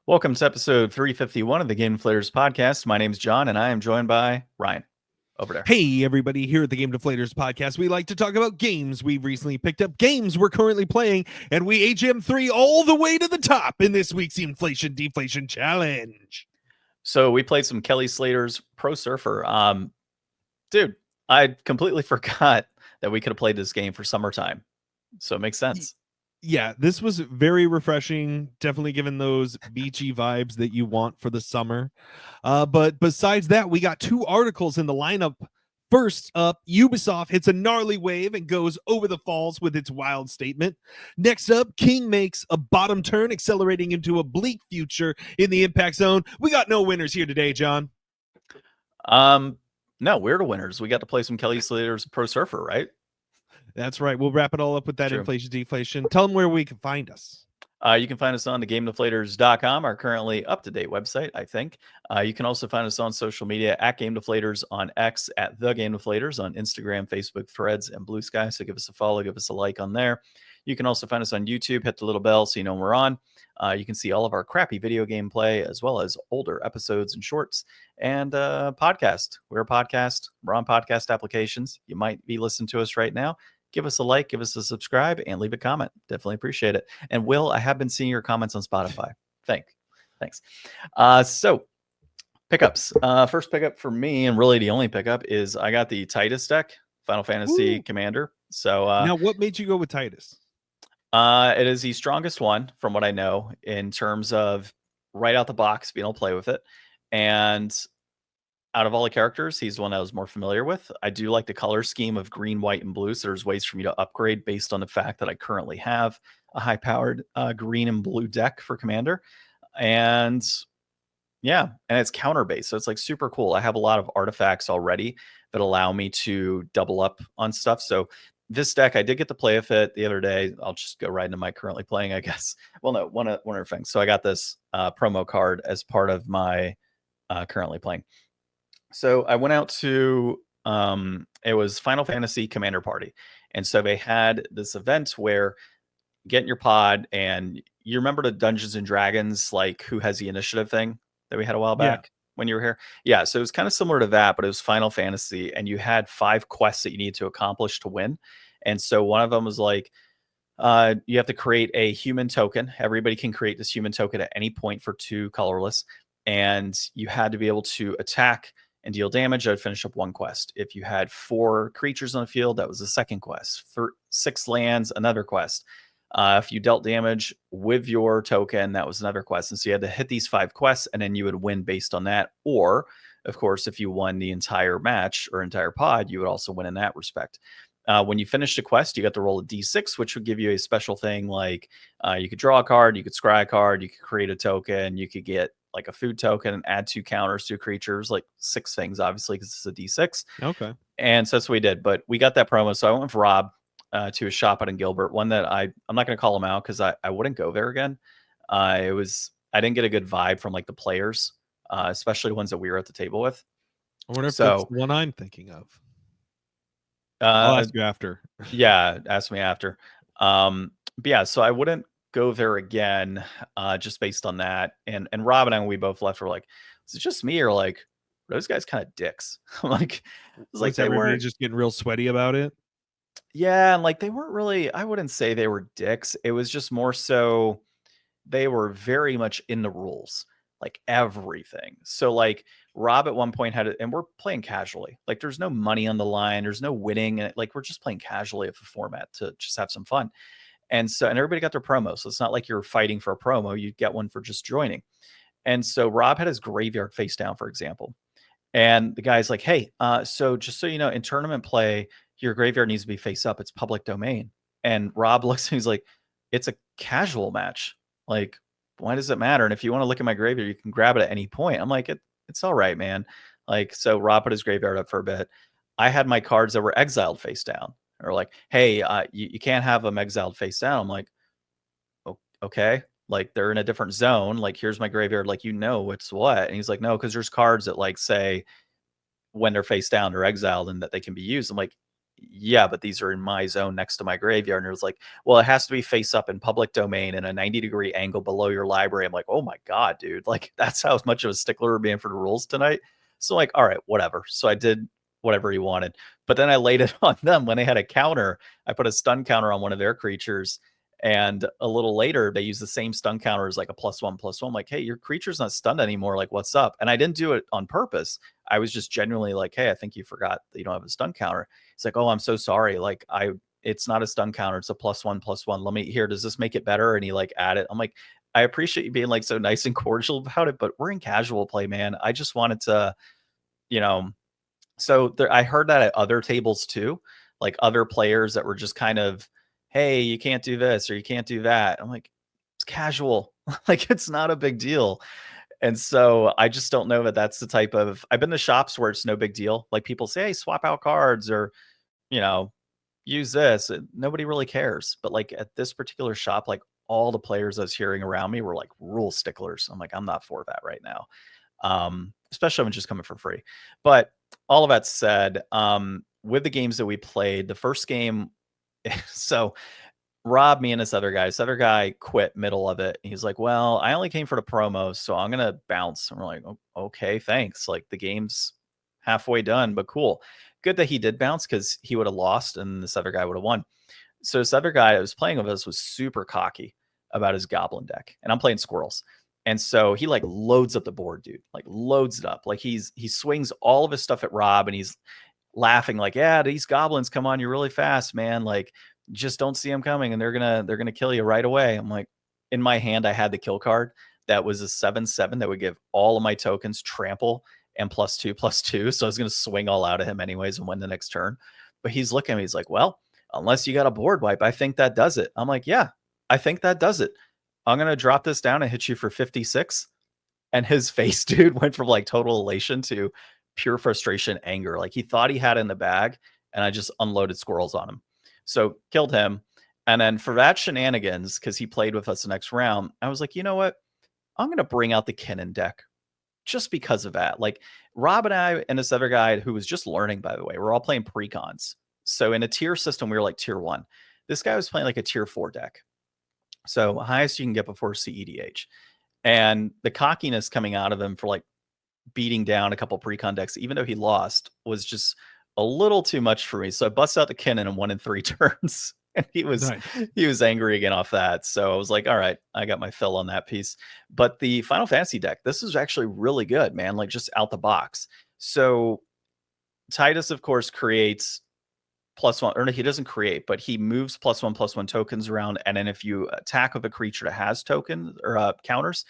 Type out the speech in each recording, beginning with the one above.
Welcome to episode 351 of the Deflators podcast. My name's John, and I am joined by Ryan over there. Hey, everybody, here at the Deflators podcast, we like to talk about games we've recently picked up, games we're currently playing, and we HM3 all the way to the top in this week's Inflation Deflation Challenge. So we played some Kelly Slater's Pro Surfer. Dude, I completely forgot that we could have played this game for summertime. So it makes sense. Yeah, this was very refreshing, definitely given those beachy vibes that you want for the summer. But besides that, we got two articles in the lineup. First up, Ubisoft hits a gnarly wave and goes over the falls with its wild statement. Next up, King makes a bottom turn, accelerating into a bleak future in the impact zone. We got no winners here today, John. No, we're the winners. We got to play some Kelly Slater's Pro Surfer, right? That's right. We'll wrap it all up with that True. Inflation Deflation. Tell them where we can find us. You can find us on the gamedeflators.com, our currently up-to-date website, I think. You can also find us on social media at Game Deflators on X, at The Game Deflators on Instagram, Facebook, Threads, and Blue Sky. So give us a follow, give us a like on there. You can also find us on YouTube. Hit the little bell so you know when we're on. You can see all of our crappy video gameplay as well as older episodes and shorts and podcast. We're a podcast. We're on podcast applications. You might be listening to us right now. Give us a like, give us a subscribe, and leave a comment. Definitely appreciate it. And Will, I have been seeing your comments on Spotify. Thanks. So pickups. First pickup for me, and really the only pickup, is I got the Titus deck, Final Fantasy Commander. So now, what made you go with Titus? It is the strongest one from what I know in terms of right out the box being able to play with it. And out of all the characters, he's the one I was more familiar with. I do like the color scheme of green, white, and blue. So there's ways for me to upgrade based on the fact that I currently have a high-powered green and blue deck for Commander. And yeah, and it's counter-based. So it's like super cool. I have a lot of artifacts already that allow me to double up on stuff. So this deck, I did get to play with it the other day. I'll just go right into my currently playing, I guess. Well, no, one other thing. So I got this promo card as part of my currently playing. So I went out to, it was Final Fantasy Commander Party. And so they had this event where you get in your pod, and you remember the Dungeons and Dragons, like who has the initiative thing that we had a while back when you were here? Yeah. So it was kind of similar to that, but it was Final Fantasy, and you had 5 quests that you needed to accomplish to win. And so one of them was like, you have to create a human token. Everybody can create this human token at any point for 2 colorless. And you had to be able to attack and deal damage. I'd finish up 1 quest. If you had 4 creatures on the field, that was the second quest. For 6 lands, another quest. If you dealt damage with your token, that was another quest. And so you had to hit these 5 quests, and then you would win based on that. Or, of course, if you won the entire match or entire pod, you would also win in that respect. When you finished a quest, you got to roll a d6, which would give you a special thing like you could draw a card, you could scry a card, you could create a token, you could get like a food token and add 2 counters to creatures, like 6 things, obviously, because it's a d6. Okay. And so that's what we did. But we got that promo. So I went with Rob to a shop out in Gilbert, one that I'm not going to call him out because I wouldn't go there again. I didn't get a good vibe from like the players, especially the ones that we were at the table with. I wonder if that's the one I'm thinking of. I'll ask you after. Yeah, ask me after. But yeah, so I wouldn't go there again, just based on that. And Rob and I, when we both left, were like, is it just me, or like those guys kind of dicks? Like, it's like they were just getting real sweaty about it. Yeah, and like they weren't really, I wouldn't say they were dicks. It was just more so they were very much in the rules, like everything. So like Rob at one point had it, and we're playing casually. Like there's no money on the line, there's no winning, and like we're just playing casually of the format to just have some fun. And everybody got their promo. So it's not like you're fighting for a promo. You get one for just joining. And so Rob had his graveyard face down, for example. And the guy's like, hey, so just so you know, in tournament play, your graveyard needs to be face up. It's public domain. And Rob looks and he's like, it's a casual match. Like, why does it matter? And if you want to look at my graveyard, you can grab it at any point. I'm like, it's all right, man. Like, so Rob put his graveyard up for a bit. I had my cards that were exiled face down. Or like, hey, you can't have them exiled face down. I'm like, okay, like they're in a different zone. Like, here's my graveyard. Like, you know what's what. And he's like, no, because there's cards that like say when they're face down or exiled and that they can be used. I'm like, yeah, but these are in my zone next to my graveyard. And it was like, well, it has to be face up in public domain in a 90-degree angle below your library. I'm like, oh my God, dude. Like, that's how much of a stickler we're being for the rules tonight. So, like, all right, whatever. So I did whatever he wanted. But then I laid it on them when they had a counter. I put a stun counter on one of their creatures. And a little later, they use the same stun counter as like a +1/+1. I'm like, hey, your creature's not stunned anymore. Like, what's up? And I didn't do it on purpose. I was just genuinely like, hey, I think you forgot that you don't have a stun counter. He's like, oh, I'm so sorry. Like, it's not a stun counter. It's a +1/+1. Let me here. Does this make it better? And he like added. I'm like, I appreciate you being like so nice and cordial about it, but we're in casual play, man. I just wanted to, you know, so there, I heard that at other tables too, like other players that were just kind of, hey, you can't do this or you can't do that. I'm like, it's casual. Like, it's not a big deal. And so I just don't know that that's the type of, I've been to shops where it's no big deal. Like people say, hey, swap out cards or, you know, use this. Nobody really cares. But like at this particular shop, like all the players I was hearing around me were like rule sticklers. I'm like, I'm not for that right now. Especially when it's just coming for free. But all of that said, with the games that we played, the first game, so Rob, me and this other guy quit middle of it. He's like, well, I only came for the promos, so I'm gonna bounce. And we're like, okay, thanks. Like the game's halfway done, but cool. Good that he did bounce because he would have lost and this other guy would have won. So this other guy that was playing with us was super cocky about his goblin deck. And I'm playing squirrels. And so he like loads up the board, dude. Like loads it up. Like he swings all of his stuff at Rob and he's laughing like, yeah, these goblins come on you really fast, man. Like just don't see them coming and they're gonna kill you right away. I'm like, in my hand, I had the kill card that was a 7/7 that would give all of my tokens trample and +2/+2. So I was gonna swing all out of him anyways and win the next turn. But he's looking at me, he's like, well, unless you got a board wipe, I think that does it. I'm like, yeah, I think that does it. I'm gonna drop this down and hit you for 56. And his face, dude, went from like total elation to pure frustration, anger. Like he thought he had it in the bag, and I just unloaded squirrels on him. So killed him. And then for that shenanigans, because he played with us the next round, I was like, you know what? I'm gonna bring out the Kinnan deck just because of that. Like Rob and I and this other guy who was just learning, by the way, we're all playing precons. So in a tier system, we were like tier 1. This guy was playing like a tier 4 deck. So highest you can get before CEDH. And the cockiness coming out of him for like beating down a couple precon decks, even though he lost, was just a little too much for me. So I bust out the Kinnan and 1 in 3 turns. And he was angry again off that. So I was like, all right, I got my fill on that piece. But the Final Fantasy deck, this is actually really good, man. Like just out the box. So Titus, of course, creates +1, or no, he doesn't create, but he moves +1/+1 tokens around. And then if you attack with a creature that has tokens or counters,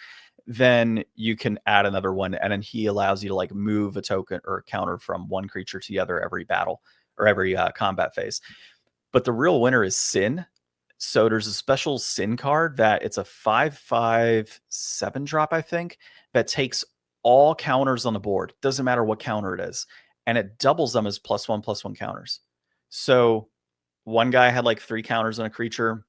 then you can add another one. And then he allows you to like move a token or a counter from one creature to the other every battle or every combat phase. But the real winner is Sin. So there's a special Sin card that it's a 5/5/7 drop, I think, that takes all counters on the board. Doesn't matter what counter it is. And it doubles them as +1/+1 counters. So one guy had like 3 counters on a creature.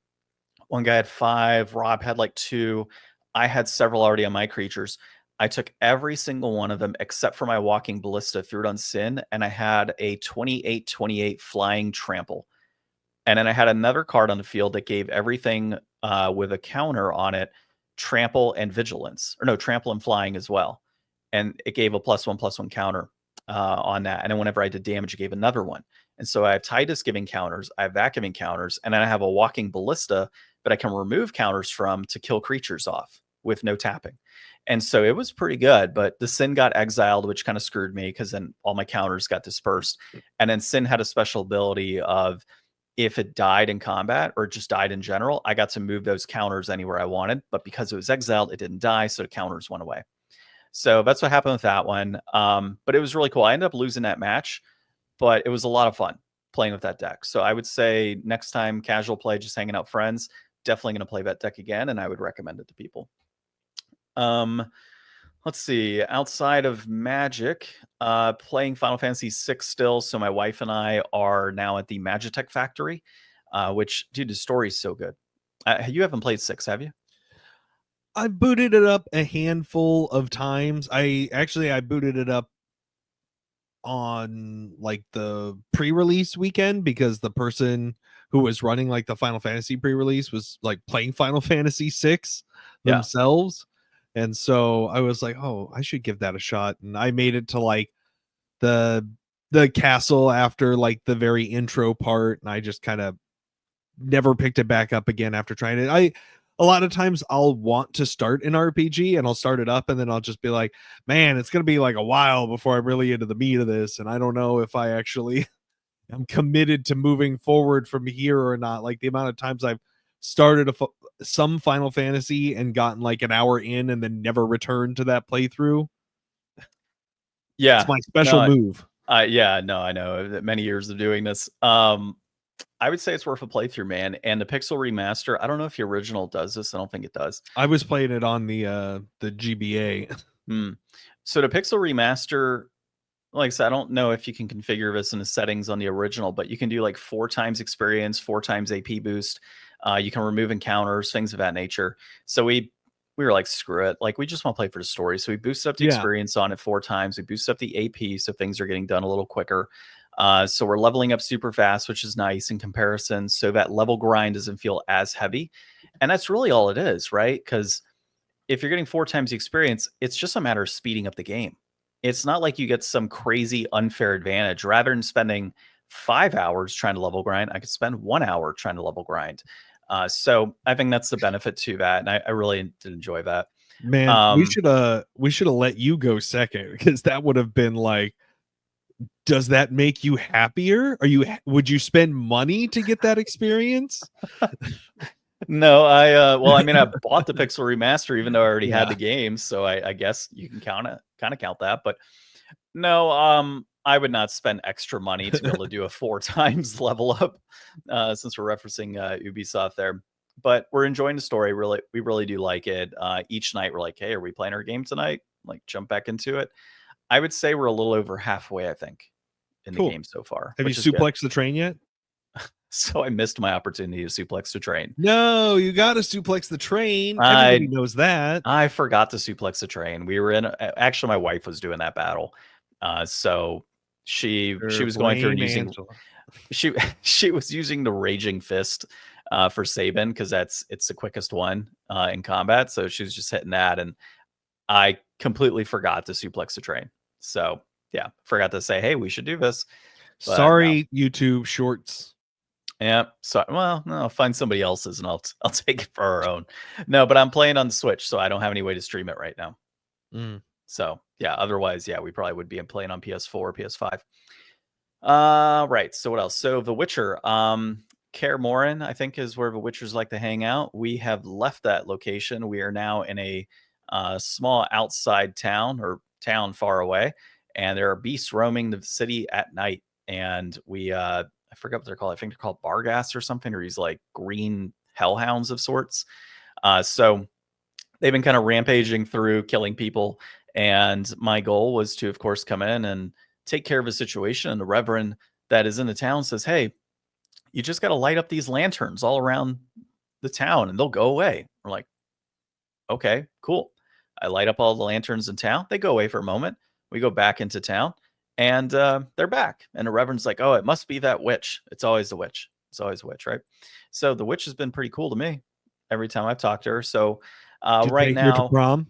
One guy had 5. Rob had like 2. I had several already on my creatures. I took every single one of them except for my walking ballista, threw it on Sin, and I had a 28/28 flying trample. And then I had another card on the field that gave everything with a counter on it, trample and vigilance. Or no, trample and flying as well. And it gave a +1/+1 counter on that. And then whenever I did damage, it gave another one. And so I have Titus giving counters, I have that giving counters, and then I have a walking ballista that I can remove counters from to kill creatures off with no tapping. And so it was pretty good, but the Sin got exiled, which kind of screwed me because then all my counters got dispersed. And then Sin had a special ability of if it died in combat or just died in general, I got to move those counters anywhere I wanted. But because it was exiled, it didn't die, so the counters went away. So that's what happened with that one. But it was really cool. I ended up losing that match, but it was a lot of fun playing with that deck. So I would say next time casual play, just hanging out friends, definitely going to play that deck again, and I would recommend it to people. Let's see. Outside of Magic, playing Final Fantasy VI still. So my wife and I are now at the Magitech Factory, which, dude, the story is so good. You haven't played 6, have you? I booted it up a handful of times. I booted it up on like the pre-release weekend because the person who was running like the Final Fantasy pre-release was like playing Final Fantasy 6 Yeah. themselves. And so I was like, oh, I should give that a shot. And I made it to like the castle after like the very intro part, and I just kind of never picked it back up again after trying it. A lot of times I'll want to start an RPG and I'll start it up and then I'll just be like, man, it's gonna be like a while before I'm really into the meat of this, and I don't know if I actually am committed to moving forward from here or not. Like the amount of times I've started some Final Fantasy and gotten like an hour in and then never returned to that playthrough. Yeah. It's my special move. Yeah, no, I know. Many years of doing this. I would say it's worth a playthrough, man. And the Pixel Remaster, I don't know if the original does this. I don't think it does. I was playing it on the GBA. So the Pixel Remaster, like I said, I don't know if you can configure this in the settings on the original, but you can do like 4 times experience, 4 times AP boost. You can remove encounters, things of that nature. So we were like, screw it. Like, we just want to play for the story. So we boosted up the experience on it 4 times. We boosted up the AP, so things are getting done a little quicker. So we're leveling up super fast, which is nice in comparison. So that level grind doesn't feel as heavy. And that's really all it is, right? Because if you're getting 4 times the experience, it's just a matter of speeding up the game. It's not like you get some crazy unfair advantage. Rather than spending 5 hours trying to level grind, I could spend 1 hour trying to level grind. So I think that's the benefit to that, and I really did enjoy that. Man, we should have let you go second, because that would have been like, does that make you happier? Would you spend money to get that experience? No, I bought the Pixel Remaster even though I already had the game, so I guess you can kind of count that. But no, I would not spend extra money to be able to do a 4 times level up, since we're referencing Ubisoft there. But we're enjoying the story. Really, we really do like it. Each night we're like, hey, are we playing our game tonight? Like, jump back into it. I would say we're a little over halfway, I think, in the game so far. Have you suplexed the train yet? So I missed my opportunity to suplex the train. No, you got to suplex the train. Everybody knows that. I forgot to suplex the train. We were in actually, my wife was doing that battle. So she was going through and using she was using the raging fist for Sabin, because it's the quickest one in combat. So she was just hitting that, and I completely forgot to suplex the train. So yeah, forgot to say, hey, we should do this. But sorry, no. YouTube Shorts. Yeah. So, well, no, find somebody else's and I'll take it for our own. No, but I'm playing on the Switch, so I don't have any way to stream it right now. So yeah, otherwise, yeah, we probably would be playing on PS4, PS5. Right. So what else? So The Witcher, Kaer Morhen, I think, is where the Witchers like to hang out. We have left that location. We are now in a small outside town, or town far away, and there are beasts roaming the city at night. And we I forget what they're called. I think they're called Barghast or something, or these like green hellhounds of sorts. So they've been kind of rampaging through, killing people. And my goal was to, of course, come in and take care of a situation. And the Reverend that is in the town says, hey, you just got to light up these lanterns all around the town and they'll go away. We're like, okay, cool. I light up all the lanterns in town. They go away for a moment. We go back into town. And they're back. And the Reverend's like, oh, it must be that witch. It's always the witch. It's always a witch, right? So the witch has been pretty cool to me every time I've talked to her. So right now, her to prom?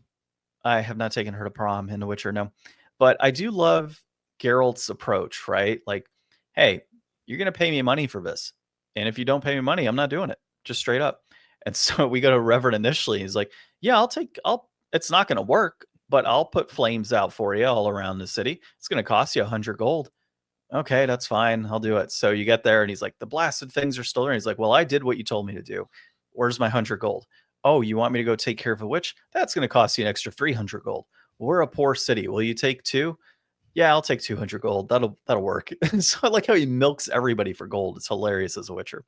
I have not taken her to prom in The Witcher, no. But I do love Geralt's approach, right? Like, hey, you're going to pay me money for this. And if you don't pay me money, I'm not doing it. Just straight up. And so we go to Reverend initially. He's like, yeah, it's not going to work, but I'll put flames out for you all around the city. It's going to cost you 100 gold. Okay, that's fine. I'll do it. So you get there and he's like, the blasted things are still there. He's like, well, I did what you told me to do. Where's my 100 gold? Oh, you want me to go take care of a witch? That's going to cost you an extra 300 gold. We're a poor city. Will you take 2? Yeah, I'll take 200 gold. That'll work. So I like how he milks everybody for gold. It's hilarious as a witcher.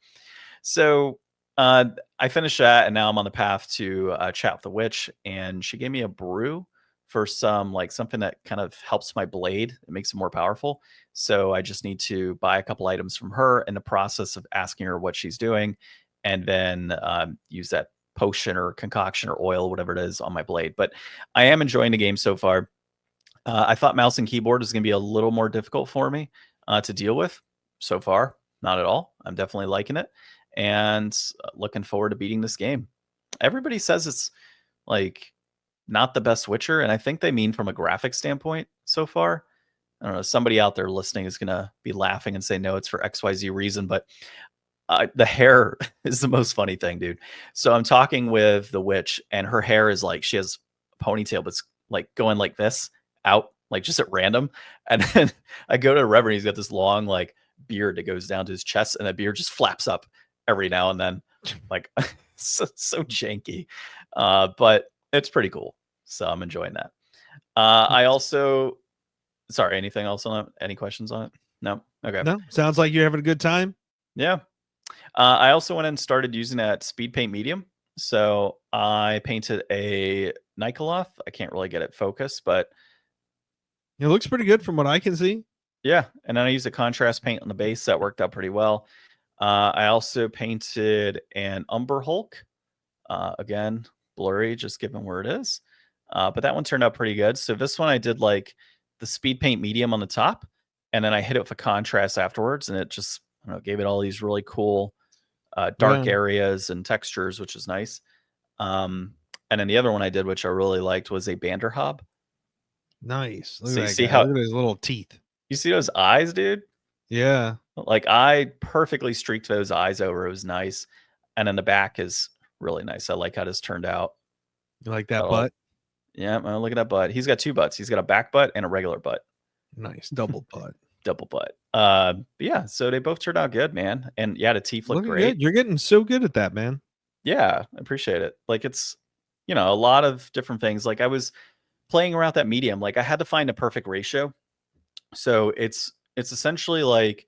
So I finished that, and now I'm on the path to chat with the witch, and she gave me a brew for something that kind of helps my blade. It makes it more powerful. So I just need to buy a couple items from her in the process of asking her what she's doing, and then use that potion or concoction or oil, whatever it is, on my blade. But I am enjoying the game so far. I thought mouse and keyboard was going to be a little more difficult for me to deal with. So far, not at all. I'm definitely liking it, and looking forward to beating this game. Everybody says it's like not the best Witcher, and I think they mean from a graphic standpoint so far. I don't know. Somebody out there listening is going to be laughing and say, no, it's for XYZ reason. But the hair is the most funny thing, dude. So I'm talking with the witch, and her hair is like, she has a ponytail, but it's like going like this out, like just at random. And then I go to Reverend, he's got this long like beard that goes down to his chest, and that beard just flaps up every now and then. Like so janky. But it's pretty cool. So I'm enjoying that. I also, sorry, anything else on it? Any questions on it? No? Okay. No, sounds like you're having a good time. Yeah. I also went and started using that speed paint medium. So I painted a Nikoloth. I can't really get it focused, but it looks pretty good from what I can see. Yeah. And then I used a contrast paint on the base. That worked out pretty well. I also painted an Umber Hulk. Again, blurry, just given where it is. But that one turned out pretty good. So this one I did like the speed paint medium on the top, and then I hit it with a contrast afterwards, and it just, I don't know, gave it all these really cool dark areas and textures, which is nice. And then the other one I did, which I really liked, was a Banderhob. Nice. Look at that guy. Look at his little teeth. You see those eyes, dude? Yeah. Like I perfectly streaked those eyes over. It was nice. And then the back is really nice. I like how this turned out. You like that butt? Yeah, look at that butt. He's got two butts. He's got a back butt and a regular butt. Nice. Double butt. Double butt. Yeah, so they both turned out good, man. And yeah, the teeth look great. Good. You're getting so good at that, man. Yeah, I appreciate it. Like it's, a lot of different things. Like I was playing around that medium. Like I had to find a perfect ratio. So it's essentially like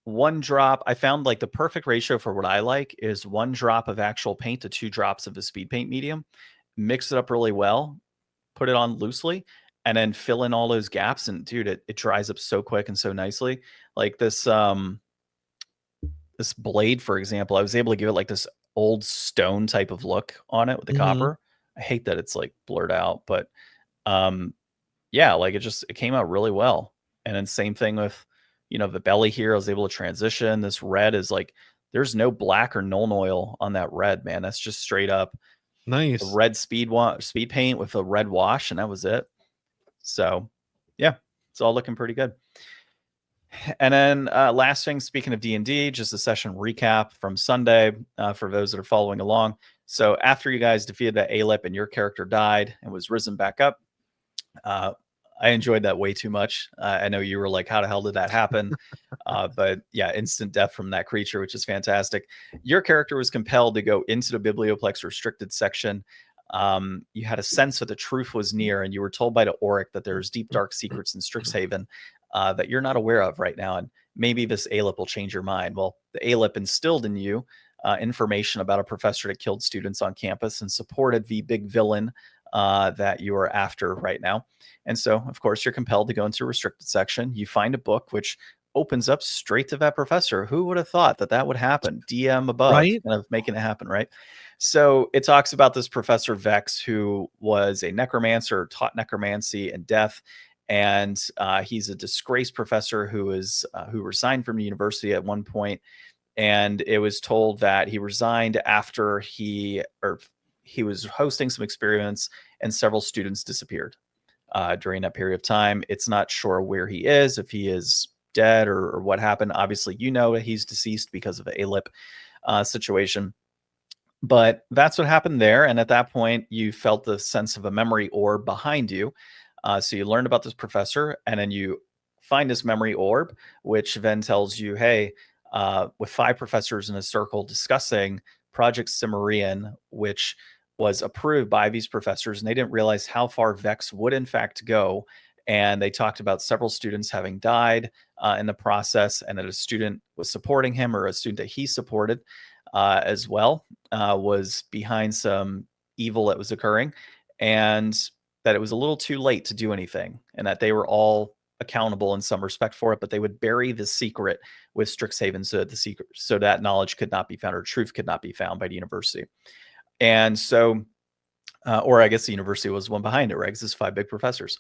one drop. I found like the perfect ratio for what I like is 1 drop of actual paint to 2 drops of the speed paint medium. Mix it up really well, put it on loosely, and then fill in all those gaps. And dude, it dries up so quick and so nicely. Like this this blade, for example, I was able to give it like this old stone type of look on it with the copper. I hate that it's like blurred out, but yeah, like it came out really well. And then same thing with, the belly here. I was able to transition. This red is like, there's no black or Nuln Oil on that red, man. That's just straight up nice red speed paint with a red wash, and that was it. So yeah, it's all looking pretty good. And then last thing, speaking of D&D, just a session recap from Sunday for those that are following along. So after you guys defeated that Alip and your character died and was risen back up, I enjoyed that way too much. I know you were like, how the hell did that happen? But yeah, instant death from that creature, which is fantastic. Your character was compelled to go into the Biblioplex restricted section. You had a sense that the truth was near, and you were told by the Auric that there's deep, dark secrets in Strixhaven that you're not aware of right now. And maybe this Alip will change your mind. Well, the Alip instilled in you information about a professor that killed students on campus and supported the big villain that you are after right now. And so, of course, you're compelled to go into a restricted section. You find a book which opens up straight to that professor. Who would have thought that that would happen? DM above, right? Kind of making it happen, right? So it talks about this Professor Vex, who was a necromancer, taught necromancy and death. And he's a disgraced professor who resigned from the university at one point. And it was told that he resigned after he was hosting some experiments and several students disappeared during that period of time. It's not sure where he is, if he is dead or what happened. Obviously, that he's deceased because of the Alip situation. But that's what happened there. And at that point, you felt the sense of a memory orb behind you. So you learned about this professor, and then you find this memory orb, which then tells you, hey, with 5 professors in a circle discussing Project Cimmerian, which was approved by these professors, and they didn't realize how far Vex would in fact go. And they talked about several students having died in the process, and that a student was supporting him, or a student that he supported as well, was behind some evil that was occurring, and that it was a little too late to do anything, and that they were all accountable in some respect for it, but they would bury the secret with Strixhaven so that knowledge could not be found, or truth could not be found by the university. And so or I guess the university was one behind it, right? 'Cause it's 5 big professors.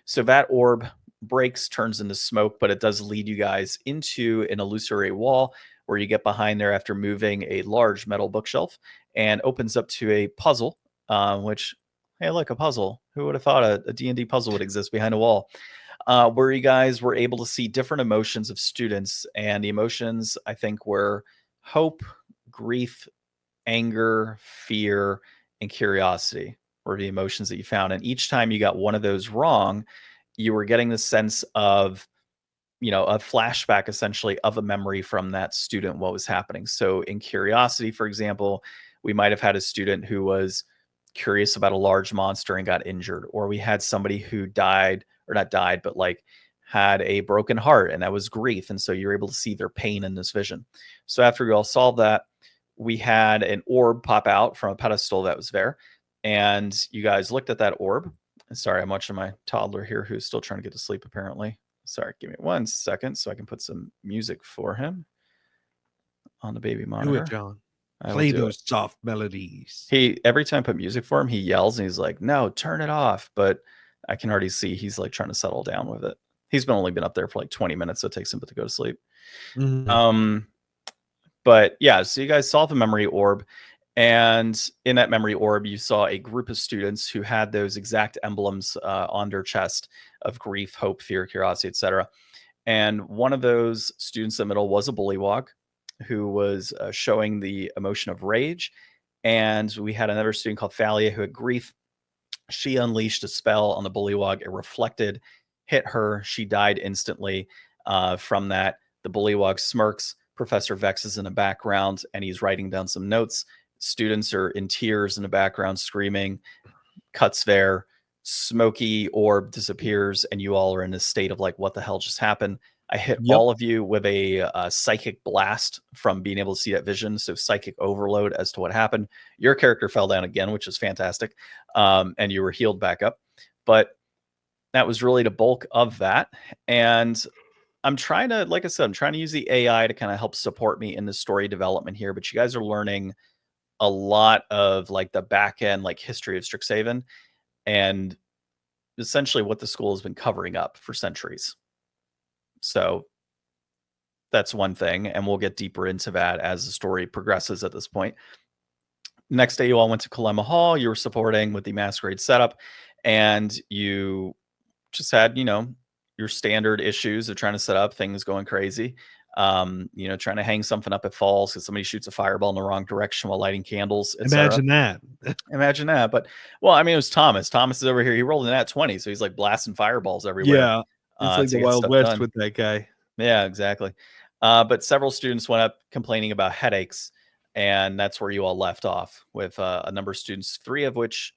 So that orb breaks, turns into smoke, but it does lead you guys into an illusory wall where you get behind there after moving a large metal bookshelf and opens up to a puzzle, which, hey, look, a puzzle. Who would have thought a D&D puzzle would exist behind a wall? Where you guys were able to see different emotions of students. And the emotions, I think, were hope, grief, anger, fear, and curiosity were the emotions that you found. And each time you got one of those wrong, you were getting the sense of, a flashback essentially of a memory from that student, what was happening. So in curiosity, for example, we might have had a student who was curious about a large monster and got injured, or we had somebody who died, or not died, but like had a broken heart, and that was grief. And so you're able to see their pain in this vision. So after we all solved that, we had an orb pop out from a pedestal that was there. And you guys looked at that orb. Sorry, I'm watching my toddler here who's still trying to get to sleep, apparently. Sorry, give me 1 second so I can put some music for him on the baby monitor. Do it, John. Play those soft melodies. Every time I put music for him, he yells and he's like, "No, turn it off." But I can already see he's like trying to settle down with it. He's only been up there for like 20 minutes, so it takes him to go to sleep. Mm-hmm. But yeah, so you guys saw the memory orb, and in that memory orb, you saw a group of students who had those exact emblems on their chest of grief, hope, fear, curiosity, etc. And one of those students in the middle was a bullywog who was showing the emotion of rage. And we had another student called Thalia who had grief. She unleashed a spell on the bullywog. It reflected, hit her. She died instantly from that. The bullywog smirks. Professor Vex is in the background, and he's writing down some notes. Students are in tears in the background, screaming. Cuts there. Smoky orb disappears, and you all are in a state of like, what the hell just happened? I hit all of you with a psychic blast from being able to see that vision. So psychic overload as to what happened. Your character fell down again, which is fantastic. And you were healed back up. But that was really the bulk of that. And I'm trying to, like I said, I'm trying to use the AI to kind of help support me in the story development here. But you guys are learning a lot of like the back end, like history of Strixhaven and essentially what the school has been covering up for centuries. So that's one thing, and we'll get deeper into that as the story progresses at this point. Next day, you all went to Kalema Hall. You were supporting with the Masquerade setup, and you just had, your standard issues of trying to set up, things going crazy. Trying to hang something up, it falls because somebody shoots a fireball in the wrong direction while lighting candles. Imagine that. Imagine that. But, well, I mean, it was Thomas. Thomas is over here. He rolled an at 20, so he's like blasting fireballs everywhere. Yeah. It's like the Wild West with that guy. Yeah, exactly. But several students went up complaining about headaches, and that's where you all left off with a number of students, 3 of which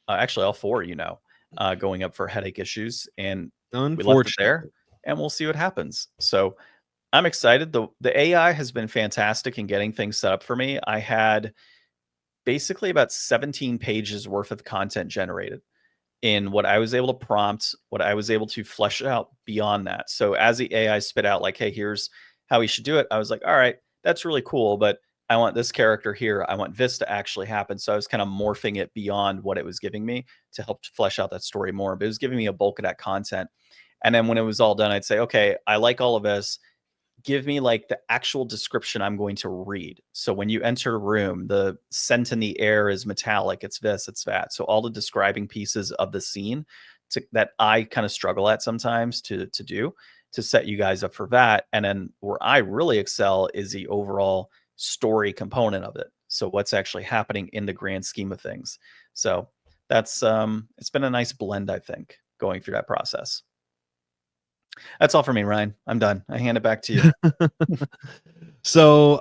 actually all 4 going up for headache issues, and we left it there, and we'll see what happens. So I'm excited. The AI has been fantastic in getting things set up for me. I had basically about 17 pages worth of content generated in what I was able to prompt, what I was able to flesh out beyond that. So as the AI spit out like, hey, here's how we should do it, I was like, all right, that's really cool, but I want this character here. I want this to actually happen. So I was kind of morphing it beyond what it was giving me to help flesh out that story more. But it was giving me a bulk of that content. And then when it was all done, I'd say, okay, I like all of this. Give me like the actual description I'm going to read. So when you enter a room, the scent in the air is metallic. It's this, it's that. So all the describing pieces of the scene that I kind of struggle at sometimes to do to set you guys up for that. And then where I really excel is the overall story component of it. So what's actually happening in the grand scheme of things. So that's it's been a nice blend, I think, going through that process. That's all for me, Ryan. I'm done. I hand it back to you. So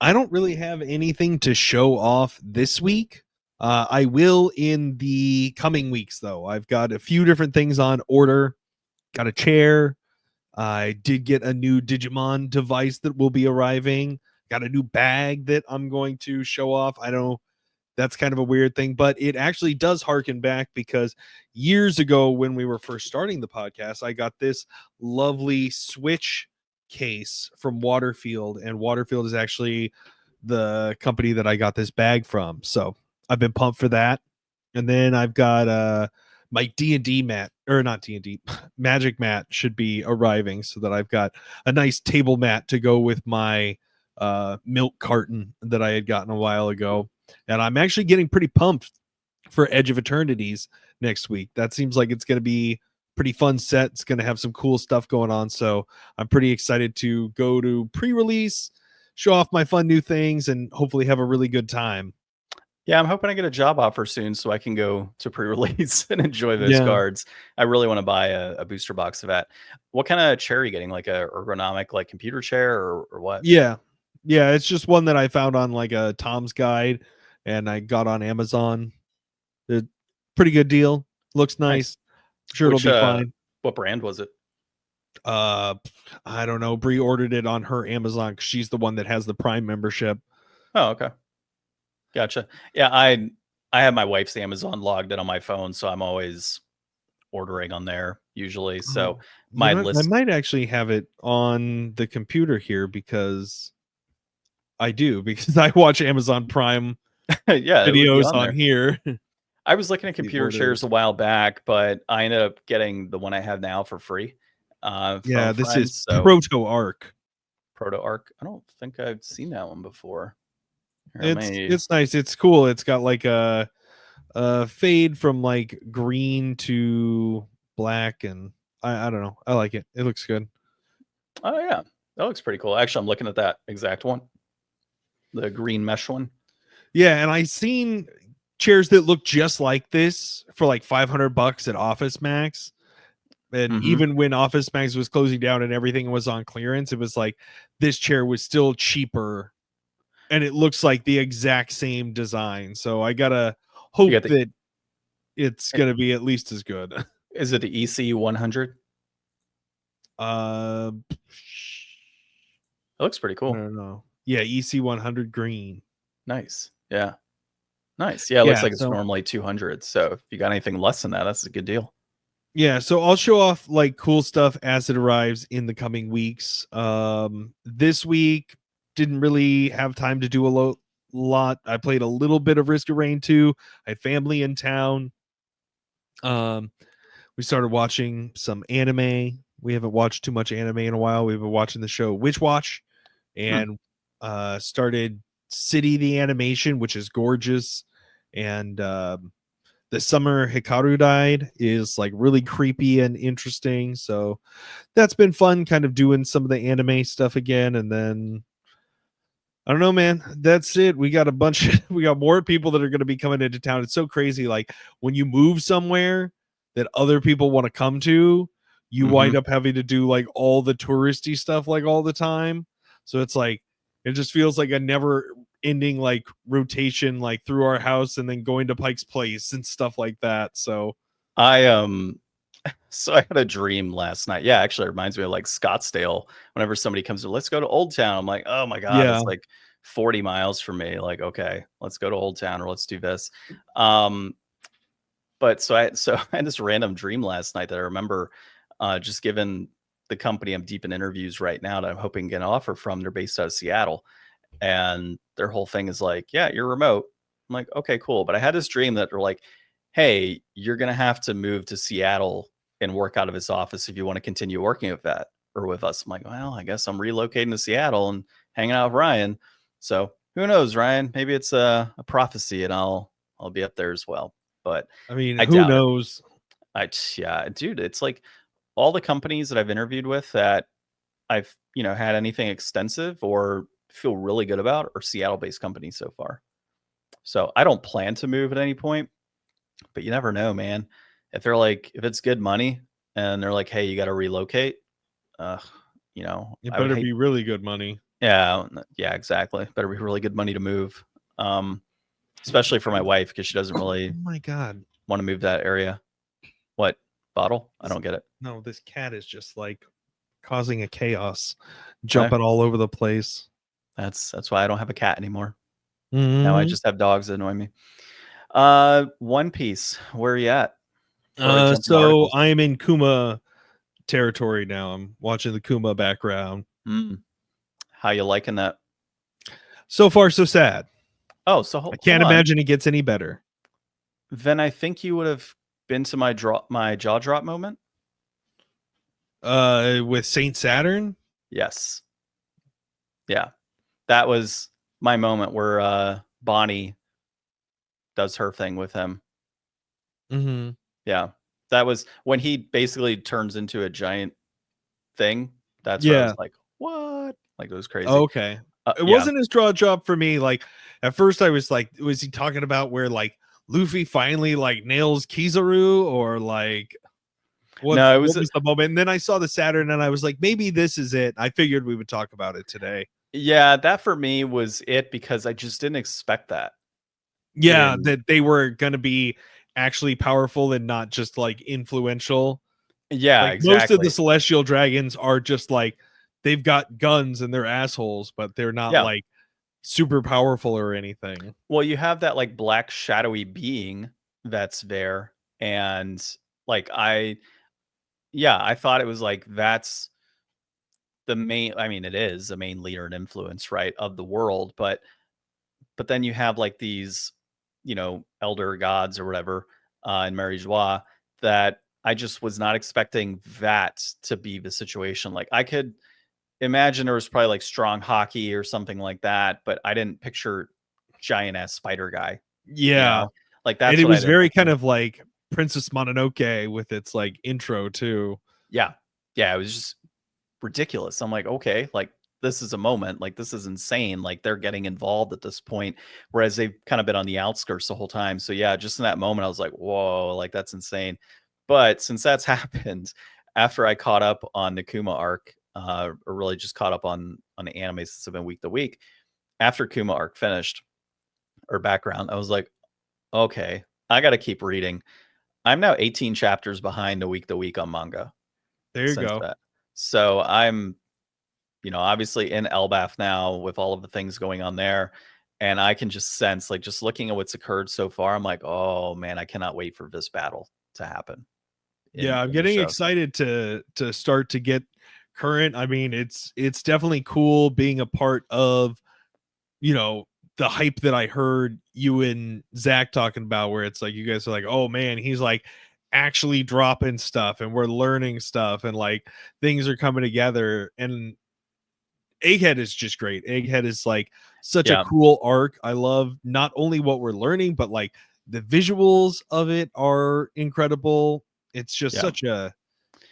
I don't really have anything to show off this week. I will in the coming weeks, though. I've got a few different things on order. Got a chair. I did get a new Digimon device that will be arriving. Got a new bag that I'm going to show off. I know that's kind of a weird thing, but it actually does harken back because years ago when we were first starting the podcast, I got this lovely Switch case from Waterfield, and Waterfield is actually the company that I got this bag from. So I've been pumped for that. And then I've got my D&D mat, or not D&D, Magic mat should be arriving, so that I've got a nice table mat to go with my milk carton that I had gotten a while ago. And I'm actually getting pretty pumped for Edge of Eternities next week. That seems like it's going to be pretty fun set. It's going to have some cool stuff going on. So I'm pretty excited to go to pre-release, show off my fun new things, and hopefully have a really good time. Yeah, I'm hoping I get a job offer soon so I can go to pre-release and enjoy those Yeah. cards. I really want to buy a booster box of that. What kind of chair are you getting? Like a ergonomic, like computer chair or what? Yeah. Yeah. It's just one that I found on like a Tom's Guide and I got on Amazon. Pretty good deal. Looks Nice. nice. Sure, it'll Which be fine. what brand was it? I don't know. Bree ordered it on her Amazon because she's the one that has the Prime membership. Oh, okay. Gotcha. Yeah, I have my wife's Amazon logged in on my phone, so I'm always ordering on there usually. So my I list might actually have it on the computer here because I do, because I watch Amazon Prime yeah, it would be videos on on there. here. I was looking at The computer chairs a while back, but I ended up getting the one I have now for free. Yeah, From this friends, is so Proto Arc. Proto Arc. I don't think I've seen that one before. Here, It's nice. It's cool. It's got like a fade from like green to black, and I don't know. I like it. It looks good. Oh yeah, that looks pretty cool. Actually, I'm looking at that exact one, the green mesh one. Yeah, and I seen chairs that look just like this for like $500 at Office Max. And even when Office Max was closing down and everything was on clearance, it was like this chair was still cheaper, and it looks like the exact same design. So I gotta hope that it's gonna be at least as good. Is it the EC100? It looks pretty cool. I don't know. Yeah, EC100 green. Nice. Yeah. Nice. Yeah, it looks like it's so normally 200. So if you got anything less than that, that's a good deal. Yeah, so I'll show off like cool stuff as it arrives in the coming weeks. This week didn't really have time to do a lot. I played a little bit of Risk of Rain 2. I had family in town. We started watching some anime. We haven't watched too much anime in a while. We've been watching the show Witch Watch, and started City the Animation, which is gorgeous. And the summer Hikaru died is like really creepy and interesting. So that's been fun, kind of doing some of the anime stuff again. And then I don't know, man. That's it. We got we got more people that are going to be coming into town. It's so crazy. Like when you move somewhere that other people want to come to, you wind up having to do like all the touristy stuff like all the time. So it's like, it just feels like a never ending like rotation, like through our house and then going to Pike's Place and stuff like that. So I had a dream last night. Yeah, actually it reminds me of like Scottsdale. Whenever somebody comes to, let's go to Old Town, I'm like, oh my god, yeah, it's like 40 miles from me. Like, okay, let's go to Old Town or let's do this. But so I had this random dream last night that I remember, just given the company I'm deep in interviews right now that I'm hoping to get an offer from. They're based out of Seattle, and their whole thing is like, yeah, you're remote. I'm like, okay, cool. But I had this dream that they're like, hey, you're gonna have to move to Seattle and work out of his office if you want to continue working with that or with us. I'm like, well, I guess I'm relocating to Seattle and hanging out with Ryan. So who knows, Ryan? Maybe it's a prophecy, and I'll be up there as well. But I mean, I who doubt it. knows? Yeah, dude, it's like all the companies that I've interviewed with that I've had anything extensive or feel really good about are Seattle-based companies so far. So I don't plan to move at any point, but you never know, man. If they're like, if it's good money and they're like, hey, you got to relocate, It I would better hate. be really good money. Yeah, exactly. Better be really good money to move, especially for my wife because she doesn't really Oh my god, want to move to that area. What bottle? I don't get it. no, this cat is just like causing a chaos, jumping all over the place. That's why I don't have a cat anymore. Mm-hmm. Now I just have dogs that annoy me. One Piece, where are you at? So I am in Kuma territory now. I'm watching the Kuma background. How you liking that? So far, so sad. Oh, so I hold can't on. imagine it gets any better. Then I think you would have been to my jaw drop moment. With Saint Saturn. Yes. Yeah. That was my moment where Bonnie does her thing with him. Mm-hmm. Yeah. That was when he basically turns into a giant thing. That's where I was Yeah. like, "What?" Like, it was crazy. Okay. It Yeah. wasn't his draw drop for me. Like at first I was like, was he talking about where like Luffy finally like nails Kizaru, or like No, it what was was the moment? And then I saw the Saturn and I was like, maybe this is it. I figured we would talk about it today. yeah, that for me was it because I just didn't expect that. Yeah, In that they were gonna be actually powerful and not just like influential. Yeah, Like most of the exactly. celestial dragons are just like they've got guns and they're assholes, but they're not Yeah. like super powerful or anything. Well, you have that, like, black shadowy being that's there, and, like, I thought it was like, that's the main I mean, it is the main leader and influence, right, of the world, but then you have, like, these, elder gods or whatever, in Mary Joie that I just was not expecting that to be the situation. Like, I could imagine there was probably, like, strong hockey or something like that, but I didn't picture giant ass spider guy, you Yeah. know? Like, And that's it what I was didn't very kind picture. of like Princess Mononoke with its like intro too. Yeah. Yeah, it was just ridiculous. I'm like, "Okay, like, this is a moment, like, this is insane." Like, they're getting involved at this point, whereas they've kinda been on the outskirts the whole time. So, yeah, just in that moment, I was like, "Whoa, like, that's insane." But since that's happened, after I caught up on the Kuma arc, or really just caught up on the anime since I've been week to week, after Kuma arc finished, or background, I was like, "Okay, I gotta keep reading." I'm now 18 chapters behind a week to week on manga There you since go. that. So, I'm obviously in Elbath now with all of the things going on there. And I can just sense, like, just looking at what's occurred so far, I'm like, oh man, I cannot wait for this battle to happen Yeah, I'm in the getting show. So excited to start to get current. I mean, it's definitely cool being a part of, you know, the hype that I heard you and Zach talking about, where it's like you guys are like, oh man, he's like actually dropping stuff and we're learning stuff and like things are coming together. And Egghead is just great. Egghead is like such a yeah, cool arc. I love not only what we're learning, but like the visuals of it are incredible. It's just yeah. such a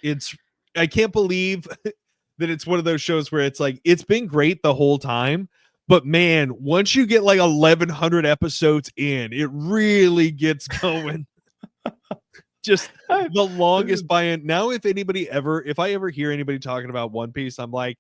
it's I can't believe that it's one of those shows where it's like it's been great the whole time, but man, once you get like 1100 episodes in, it really gets going. Just I- the longest buy-in. Now, if I ever hear anybody talking about One Piece, I'm like,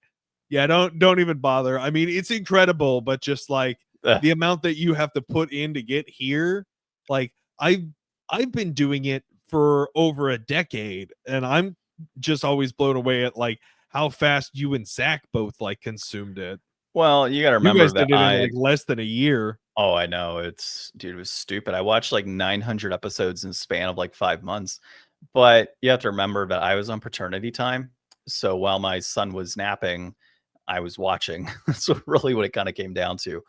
yeah, don't even bother. I mean, it's incredible, but just like uh, the amount that you have to put in to get here, like I've been doing it for over a decade, and I'm just always blown away at like how fast you and Zach both like consumed it. well, you got to You remember guys that did it in like less than a year. oh, I know. Dude, it was stupid. I watched like 900 episodes in the span of like 5 months. But you have to remember that I was on paternity time. So while my son was napping, I was watching. That's really what it kind of came down to.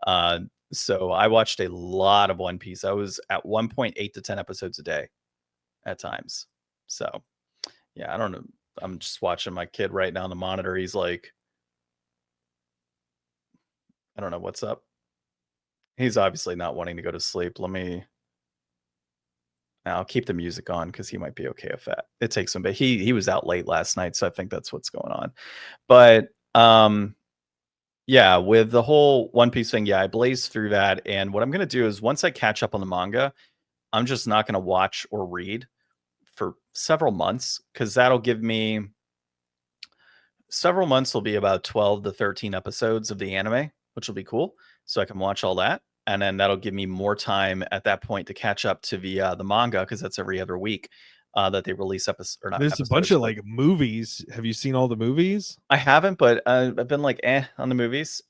Uh, so I watched a lot of One Piece. I was at 1.8 to 10 episodes a day at times. So yeah, I don't know. I'm just watching my kid right now on the monitor. He's like, I don't know what's up. He's obviously not wanting to go to sleep. I'll keep the music on because he might be okay with that. It takes him, but he was out late last night, so I think that's what's going on. But yeah, with the whole One Piece thing, yeah, I blazed through that, and what I'm gonna do is once I catch up on the manga, I'm just not gonna watch or read for several months because that'll give me several months will be about 12 to 13 episodes of the anime, which will be cool. So I can watch all that. And then that'll give me more time at that point to catch up to the manga because that's every other week that they release episodes or not There's a bunch episodes, of but like movies. Have you seen all the movies? I haven't, but I've been like on the movies.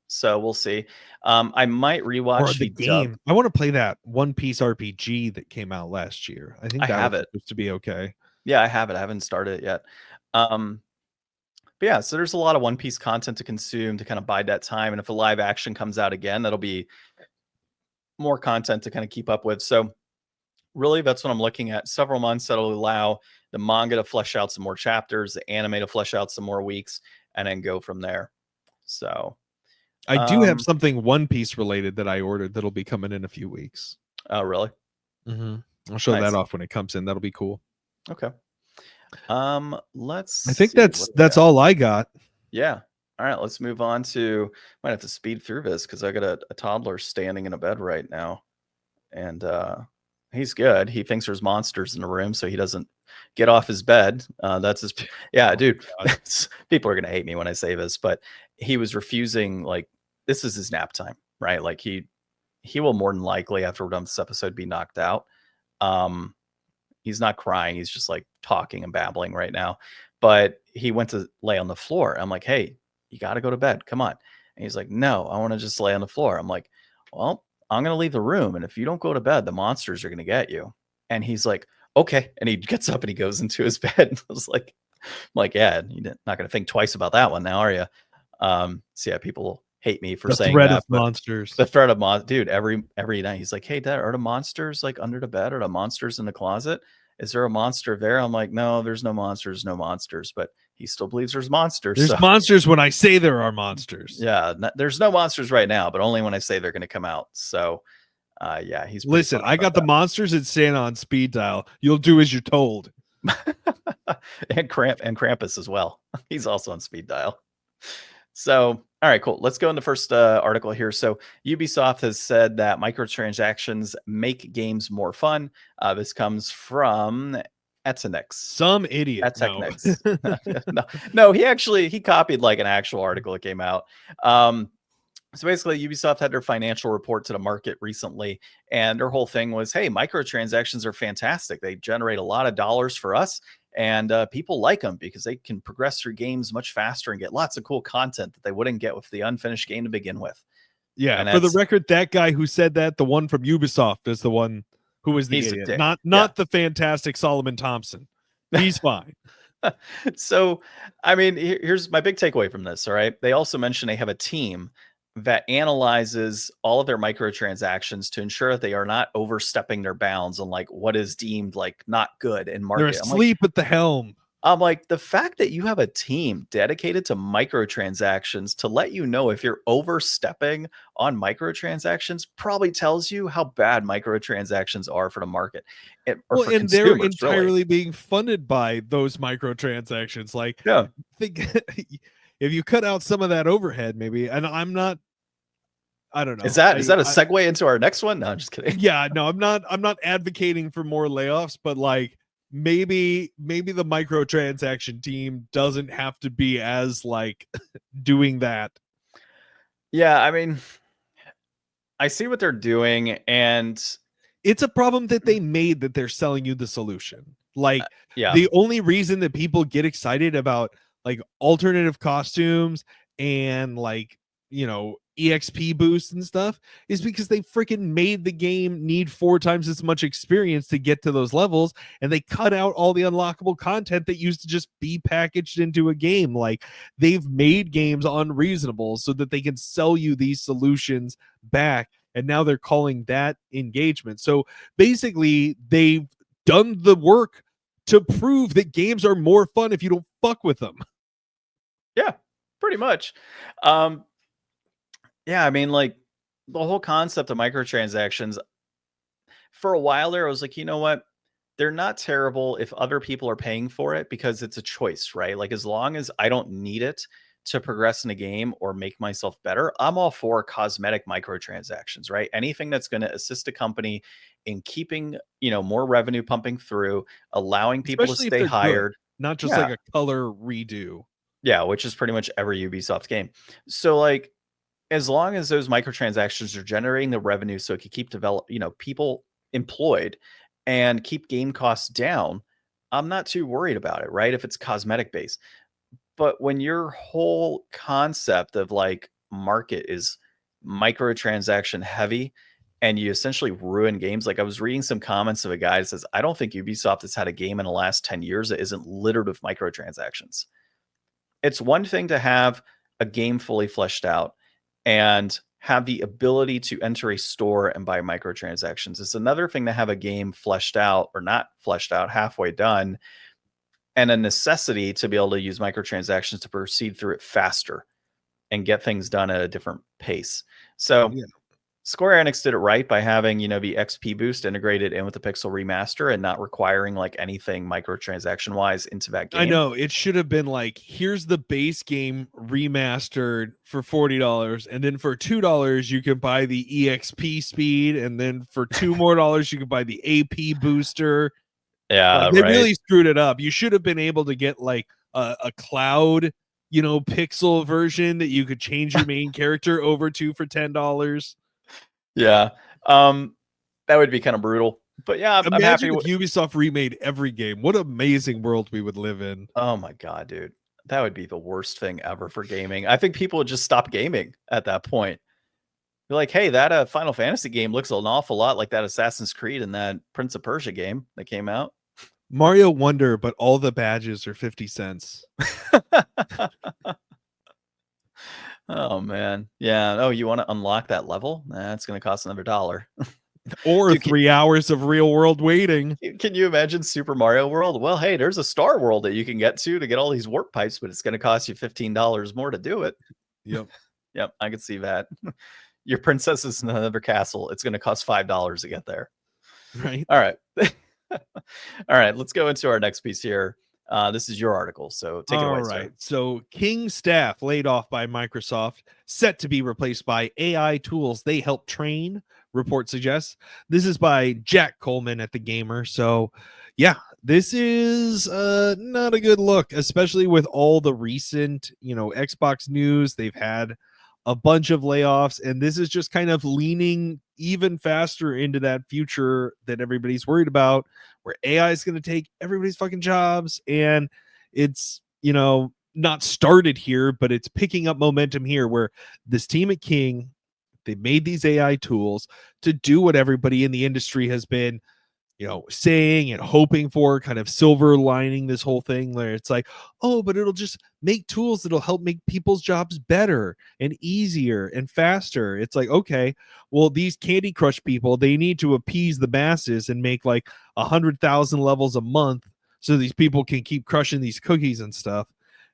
So we'll see. I might Or rewatch the the dub. game. I want to play that One Piece RPG that came out last year. I think I that was have it. supposed to be okay. Yeah, I have it. I haven't started it yet. Um, But yeah, so there's a lot of One Piece content to consume to kind of bide that time. And if a live action comes out again, that'll be more content to kind of keep up with. So really, that's what I'm looking at. Several months that'll allow the manga to flesh out some more chapters, the anime to flesh out some more weeks, and then go from there. So I do have something One Piece related that I ordered that'll be coming in a few weeks. Oh, really? I'll show that off when it comes in. That'll be cool. Okay. Let's. I think that's all I got. Yeah. All right. Let's move on to. Might have to speed through this because I got a toddler standing in a bed right now, and he's good. He thinks there's monsters in the room, so he doesn't get off his bed. That's his. Yeah, dude. People are gonna hate me when I say this, but he was refusing. Like, this is his nap time, right? Like he will more than likely, after we're done this episode, be knocked out. He's not crying. He's just like talking and babbling right now. But he went to lay on the floor. I'm like, hey, you got to go to bed. Come on. And he's like, no, I want to just lay on the floor. I'm like, well, I'm going to leave the room. And if you don't go to bed, the monsters are going to get you. And he's like, okay. And he gets up and he goes into his bed. And I was like, yeah, you're not going to think twice about that one now, are you? So yeah, people hate me for saying threat that. Of monsters. The threat of monsters. Dude, every night he's like, hey, Dad, are the monsters like under the bed? Are the monsters in the closet? Is there a monster there? I'm like, no, there's no monsters. But he still believes there's monsters. There's monsters when I say there are monsters. Yeah, there's no monsters right now, but only when I say they're going to come out. So, yeah, he's. Listen, I got the monsters at Santa on speed dial. You'll do as you're told. and Krampus as well. He's also on speed dial. So, all right, cool. Let's go in the first article here. So, Ubisoft has said that microtransactions make games more fun. This comes from Etenix. Some idiot. No, he copied like an actual article that came out. So basically, Ubisoft had their financial report to the market recently, and their whole thing was, hey, microtransactions are fantastic. They generate a lot of dollars for us, and people like them because they can progress through games much faster and get lots of cool content that they wouldn't get with the unfinished game to begin with. Yeah, for the record, that guy who said that, the one from Ubisoft, is the one who was the idiot, not the fantastic Solomon Thompson. He's fine. So, I mean, here's my big takeaway from this, all right? They also mentioned they have a team that analyzes all of their microtransactions to ensure that they are not overstepping their bounds on like what is deemed like not good in market. They're asleep at the helm. I'm like, the fact that you have a team dedicated to microtransactions to let you know if you're overstepping on microtransactions probably tells you how bad microtransactions are for the market. And they're entirely being funded by those microtransactions. Like, yeah. If you cut out some of that overhead, maybe, and I don't know. Is that a segue into our next one? No, I'm just kidding. Yeah, no, I'm not advocating for more layoffs, but like maybe the microtransaction team doesn't have to be as like doing that. Yeah, I mean, I see what they're doing, and it's a problem that they made that they're selling you the solution. Like, yeah, the only reason that people get excited about like alternative costumes and like, you know, EXP boosts and stuff is because they freaking made the game need 4 times as much experience to get to those levels, and they cut out all the unlockable content that used to just be packaged into a game. Like, they've made games unreasonable so that they can sell you these solutions back, and now they're calling that engagement. So basically they've done the work to prove that games are more fun if you don't fuck with them. Yeah, pretty much. Yeah, I mean, like, the whole concept of microtransactions, for a while there, I was like, you know what? They're not terrible if other people are paying for it because it's a choice, right? Like, as long as I don't need it to progress in a game or make myself better, I'm all for cosmetic microtransactions, right? Anything that's going to assist a company in keeping, you know, more revenue pumping through, allowing people to stay hired. Good, not just like a color redo. Yeah, which is pretty much every Ubisoft game. So like, as long as those microtransactions are generating the revenue so it can keep people employed and keep game costs down, I'm not too worried about it, right? If it's cosmetic based. But when your whole concept of like market is microtransaction heavy and you essentially ruin games, like I was reading some comments of a guy that says, I don't think Ubisoft has had a game in the last 10 years that isn't littered with microtransactions. It's one thing to have a game fully fleshed out and have the ability to enter a store and buy microtransactions. It's another thing to have a game fleshed out or not fleshed out, halfway done, and a necessity to be able to use microtransactions to proceed through it faster and get things done at a different pace. So Yeah. Square Enix did it right by having, the XP boost integrated in with the Pixel remaster and not requiring like anything microtransaction wise into that game. I know it should have been like, here's the base game remastered for $40, and then for $2 you can buy the EXP speed, and then for $2 more you can buy the AP booster. Yeah, Like, they right. really screwed it up. You should have been able to get like a cloud, pixel version that you could change your main character over to for $10. Yeah. That would be kind of brutal. But yeah, I'm happy Imagine if Ubisoft remade every game. What an amazing world we would live in. Oh my god, dude. That would be the worst thing ever for gaming. I think people would just stop gaming at that point. Be like, hey, that Final Fantasy game looks an awful lot like that Assassin's Creed and that Prince of Persia game that came out. Mario Wonder, but all the badges are 50 cents. Oh man. Yeah. Oh, you want to unlock that level? That's gonna cost another $1. Or Dude, 3 hours of real world waiting. Can you imagine Super Mario World? Well, hey, there's a Star World that you can get to get all these warp pipes, but it's going to cost you $15 more to do it. Yep. Yep, I can see that. Your princess is in another castle. It's going to cost $5 to get there. Right. All right. All right, let's go into our next piece here. This is your article, so take it away. All right. So King staff laid off by Microsoft, set to be replaced by AI tools they help train, report suggests. This is by Jack Coleman at The Gamer. So yeah, this is not a good look, especially with all the recent, Xbox news. They've had a bunch of layoffs, and this is just kind of leaning even faster into that future that everybody's worried about, where AI is going to take everybody's fucking jobs. And it's, not started here, but it's picking up momentum here, where this team at King, they made these AI tools to do what everybody in the industry has been, saying and hoping for, kind of silver lining this whole thing, where it's like, oh, but it'll just make tools that'll help make people's jobs better and easier and faster. It's like, okay, well, these Candy Crush people, they need to appease the masses and make like 100,000 levels a month so these people can keep crushing these cookies and stuff.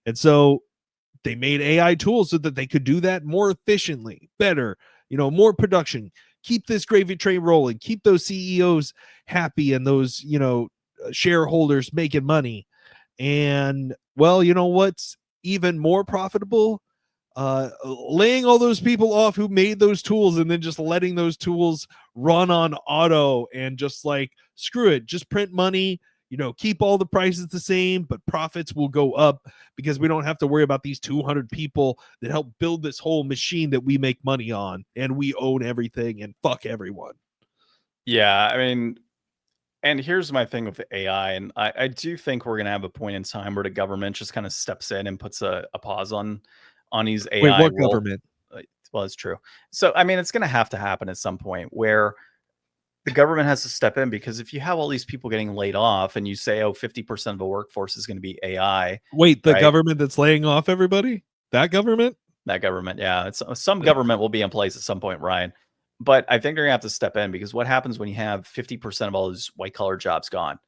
And so they made AI tools so that they could do that more efficiently, better, more production. Keep this gravy train rolling, keep those CEOs happy and those, shareholders making money. And well, you know what's even more profitable? Laying all those people off who made those tools and then just letting those tools run on auto and just like, screw it, just print money, keep all the prices the same, but profits will go up because we don't have to worry about these 200 people that help build this whole machine that we make money on, and we own everything and fuck everyone. Yeah, I mean, and here's my thing with the AI, and I do think we're gonna have a point in time where the government just kind of steps in and puts a pause on these AI. Wait, what government? Well, it's true. So I mean, it's gonna have to happen at some point where the government has to step in, because if you have all these people getting laid off and you say, oh, 50% of the workforce is going to be AI. Wait, the right? government that's laying off everybody? That government? That government, yeah. It's some government will be in place at some point, Ryan. But I think they're gonna have to step in, because what happens when you have 50% of all those white collar jobs gone?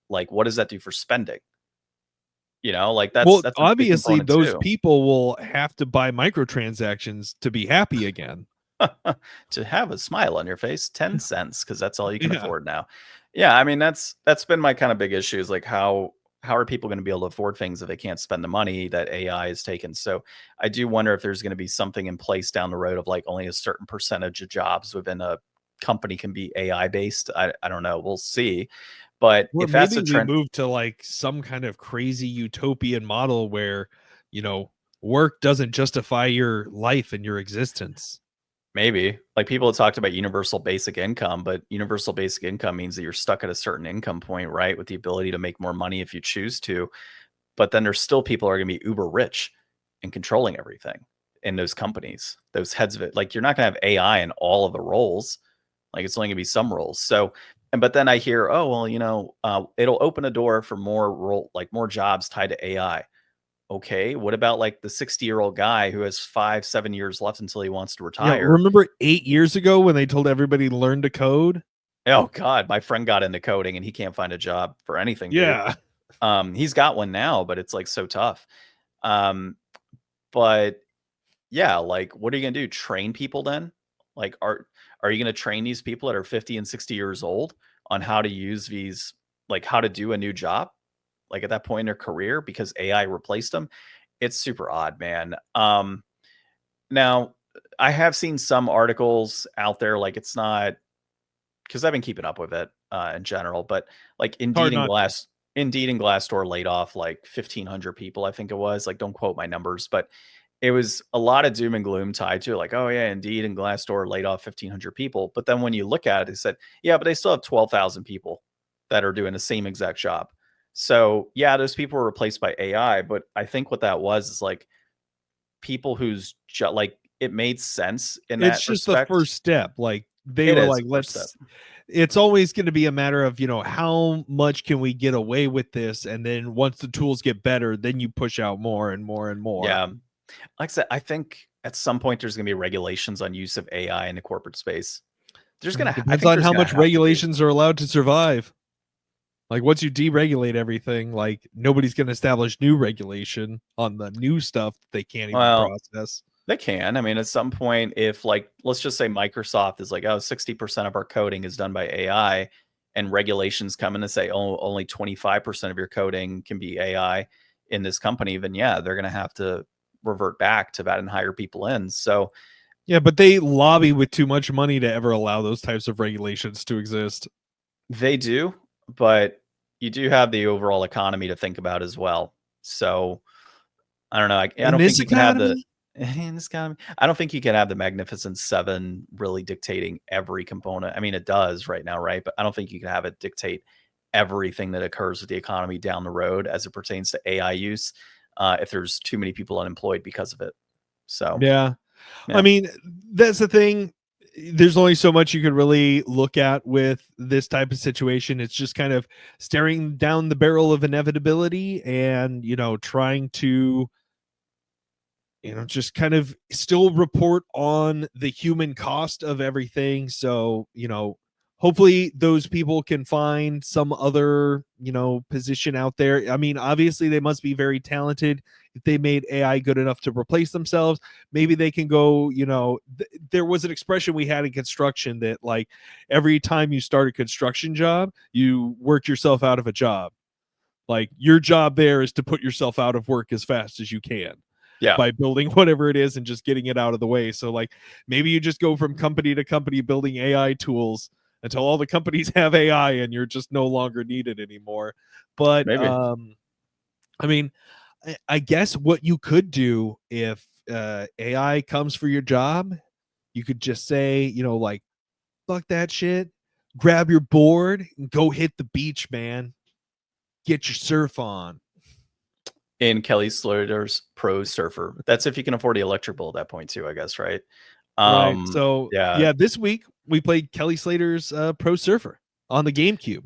Like, what does that do for spending? Like that's a big obviously component those too. people will have to buy microtransactions to be happy again. To have a smile on your face, 10 cents, because that's all you can Yeah. afford now. Yeah, I mean that's been my kind of big issue, is like how are people going to be able to afford things if they can't spend the money that AI has taken? So I do wonder if there's going to be something in place down the road of like only a certain percentage of jobs within a company can be AI based. I don't know. We'll see. But Or if that's maybe a we trend, move to like some kind of crazy utopian model where, work doesn't justify your life and your existence. maybe like people have talked about universal basic income, but universal basic income means that you're stuck at a certain income point, right? With the ability to make more money if you choose to. But then there's still people who are going to be uber rich and controlling everything in those companies, those heads of it. Like, you're not going to have AI in all of the roles. Like, it's only going to be some roles. So, but then I hear, oh, well, it'll open a door for more more jobs tied to AI. okay, what about like the 60-year-old guy who has 5-7 years left until he wants to Yeah, retire? remember 8 years ago when they told everybody to learn to code? Oh god, my friend got into coding and he can't find a job for anything, dude. Yeah. He's got one now, but it's like so tough. Um, but yeah, like what are you gonna do? Train people then? Like are you gonna train these people that are 50 and 60 years old on how to use these, like how to do a new job? Like at that point in their career because AI replaced them? It's super odd, man. Now I have seen some articles out there, like it's not because I've been keeping up with it in general, but like Hard not to. Indeed and Glassdoor laid off like 1,500 people, I think it was. Like, don't quote my numbers, but it was a lot of doom and gloom tied to it. Like, oh yeah, Indeed and Glassdoor laid off 1,500 people, but then when you look at it, it said, yeah, but they still have 12,000 people that are doing the same exact job. So yeah, those people were replaced by AI, but I think what that was is like people whose like it made sense in It's that just the respect. first step. Like they It were is like, the first step. it's always going to be a matter of, how much can we get away with this? And then once the tools get better, then you push out more and more and more. Yeah. Like I said, I think at some point there's going to be regulations on use of AI in the corporate space. I Depends think on there's how going to much have to be. regulations are allowed to survive. Like once you deregulate everything, like nobody's going to establish new regulation on the new stuff that they can't even Well, process. they can. I mean, at some point, if like, let's just say Microsoft is like, oh, 60% of our coding is done by AI, and regulations come in and say, oh, only 25% of your coding can be AI in this company, then yeah, they're going to have to revert back to that and hire people in. So Yeah, but they lobby with too much money to ever allow those types of regulations to exist. they do, but you do have the overall economy to think about as well. So I don't know. I In don't think this you can have the economy, in this economy. I don't think you can have the Magnificent Seven really dictating every component. I mean, it does right now, right? But I don't think you can have it dictate everything that occurs with the economy down the road as it pertains to AI use. If there's too many people unemployed because of it. So yeah. I yeah, mean, that's the thing. There's only so much you could really look at with this type of situation. It's just kind of staring down the barrel of inevitability and, trying to, just kind of still report on the human cost of everything. So, hopefully those people can find some other, position out there. I mean, obviously they must be very talented. If they made AI good enough to replace themselves, maybe they can go, there was an expression we had in construction that like every time you start a construction job, you work yourself out of a job. Like your job there is to put yourself out of work as fast as you can yeah, by building whatever it is and just getting it out of the way. So like maybe you just go from company to company building AI tools until all the companies have AI and you're just no longer needed anymore. But maybe. I mean, I guess what you could do if AI comes for your job, you could just say, like, fuck that shit, grab your board and go hit the beach, man. Get your surf on. In Kelly Slater's Pro Surfer. That's if you can afford the electric bowl at that point too, I guess, right? Right. So Yeah, yeah, this week we played Kelly Slater's Pro Surfer on the GameCube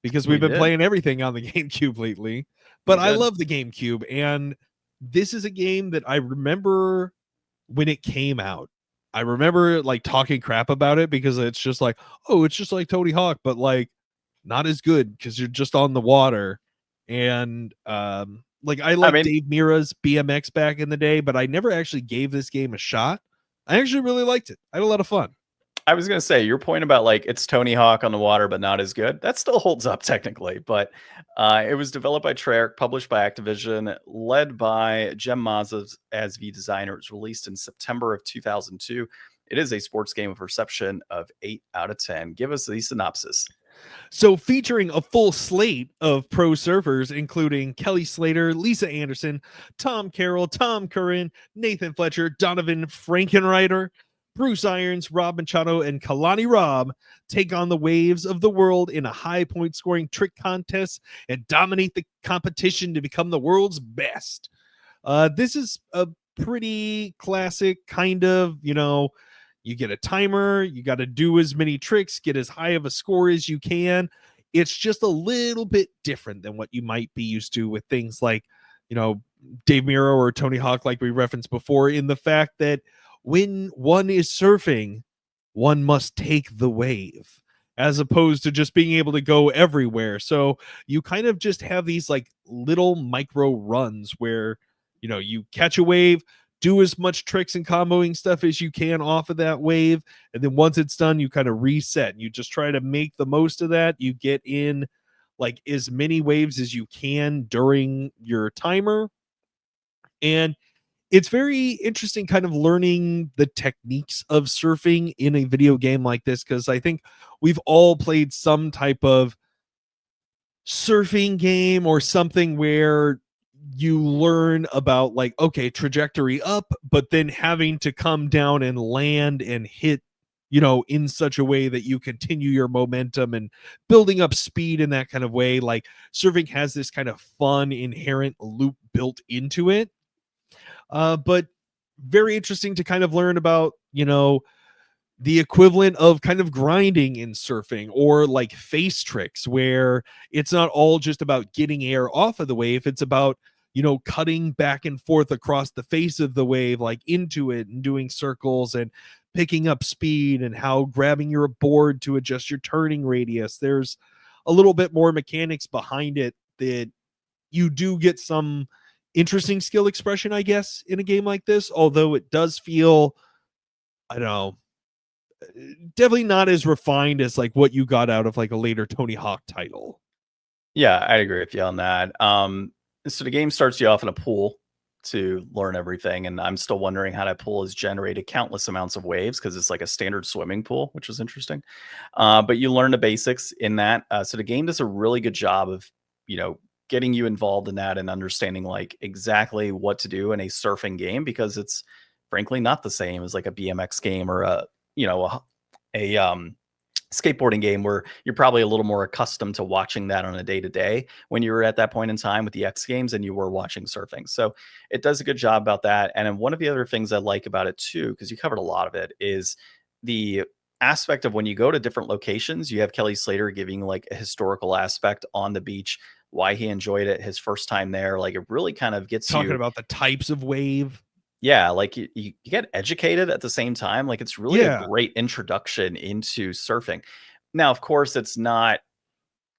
because we've we been did. playing everything on the GameCube lately. We But I did. love the GameCube, and this is a game that I remember when it came out. I remember like talking crap about it because it's just like, oh, it's just like Tony Hawk, but like not as good because you're just on the water. And like I I like mean, Dave Mira's BMX back in the day, but I never actually gave this game a shot. I actually really liked it. I had a lot of fun. I was gonna say your point about like it's Tony Hawk on the water, but not as good. That still holds up technically, but it was developed by Treyarch, published by Activision, led by Jem Mazza as the designer. It was released in September of 2002. It is a sports game with reception of 8 out of 10. Give us the synopsis. So, featuring a full slate of pro surfers, including Kelly Slater, Lisa Anderson, Tom Carroll, Tom Curran, Nathan Fletcher, Donovan Frankenreiter, Bruce Irons, Rob Machado, and Kalani Robb, take on the waves of the world in a high point scoring trick contest and dominate the competition to become the world's best. This is a pretty classic kind of, you get a timer, you got to do as many tricks, get as high of a score as you can. It's just a little bit different than what you might be used to with things like, Dave Miro or Tony Hawk, like we referenced before, in the fact that when one is surfing, one must take the wave as opposed to just being able to go everywhere. So you kind of just have these like little micro runs where, you know, you catch a wave, do as much tricks and comboing stuff as you can off of that wave. And then once it's done, you kind of reset and you just try to make the most of that. You get in like as many waves as you can during your timer. And it's very interesting kind of learning the techniques of surfing in a video game like this, because I think we've all played some type of surfing game or something where you learn about like, okay, trajectory up, but then having to come down and land and hit, you know, in such a way that you continue your momentum and building up speed in that kind of way. Like surfing has this kind of fun inherent loop built into it. But very interesting to kind of learn about, you know, the equivalent of kind of grinding in surfing, or like face tricks where it's not all just about getting air off of the wave. It's about, you know, cutting back and forth across the face of the wave, like into it and doing circles and picking up speed, and how grabbing your board to adjust your turning radius. There's a little bit more mechanics behind it that you do get some interesting skill expression, I guess, in a game like this, although it does feel, I don't know, definitely not as refined as like what you got out of like a later Tony Hawk title. Yeah, I agree with you on that. So the game starts you off in a pool to learn everything, and I'm still wondering how that pool has generated countless amounts of waves because it's like a standard swimming pool, which is interesting. But you learn the basics in that. So the game does a really good job of, you know, getting you involved in that and understanding like exactly what to do in a surfing game, because it's frankly not the same as like a BMX game or a, you know, a skateboarding game where you're probably a little more accustomed to watching that on a day to day when you were at that point in time with the X Games and you were watching surfing. So it does a good job about that. And then one of the other things I like about it too, because you covered a lot of it, is the aspect of when you go to different locations, you have Kelly Slater giving like a historical aspect on the beach, why he enjoyed it his first time there. Like it really kind of gets Talking you, about the types of wave. yeah, like you get educated at the same time. Like it's really a Yeah. great introduction into surfing. Now, of course, it's not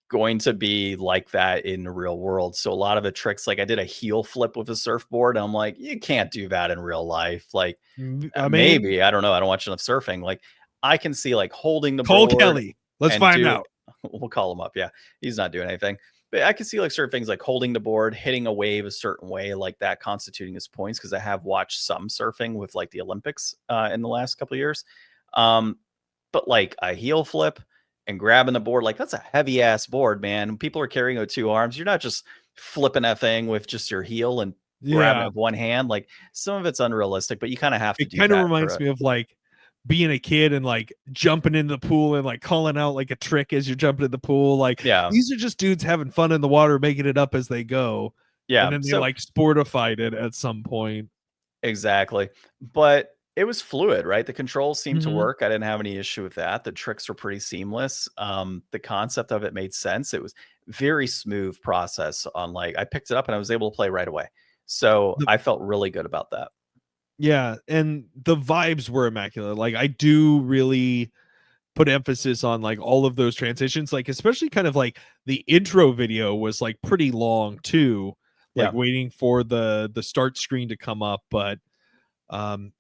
going to be like that in the real world. So a lot of the tricks, like I did a heel flip with a surfboard, and I'm like, you can't do that in real life. Like I mean, maybe, I don't know. I don't watch enough surfing. Like I can see like holding the call board Kelly. Let's and find do out. we'll call him up. Yeah. He's not doing anything. But I can see like certain things like holding the board, hitting a wave a certain way, like that constituting his points, because I have watched some surfing with like the Olympics in the last couple of years. Um, but like a heel flip and grabbing the board, like that's a heavy ass board, man. People are carrying it with two arms. You're not just flipping that thing with just your heel and grabbing it Yeah. with one hand. Like some of it's unrealistic, but you kind of have to It do kind of that for reminds it. me of like being a kid and like jumping into the pool and like calling out like a trick as you're jumping in the pool. Like Yeah. these are just dudes having fun in the water, making it up as they go. And Yeah. then they So like sportified it at some point. exactly. But it was fluid, right? The controls seemed to Mhm. work. I didn't have any issue with that. The tricks were pretty seamless. The concept of it made sense. It was very smooth process on like I picked it up and I was able to play right away. So The I felt really good about that. Yeah, and the vibes were immaculate. Like I do really put emphasis on like all of those transitions, like especially kind of like the intro video was like pretty long too, like Yeah. waiting for the start screen to come up. But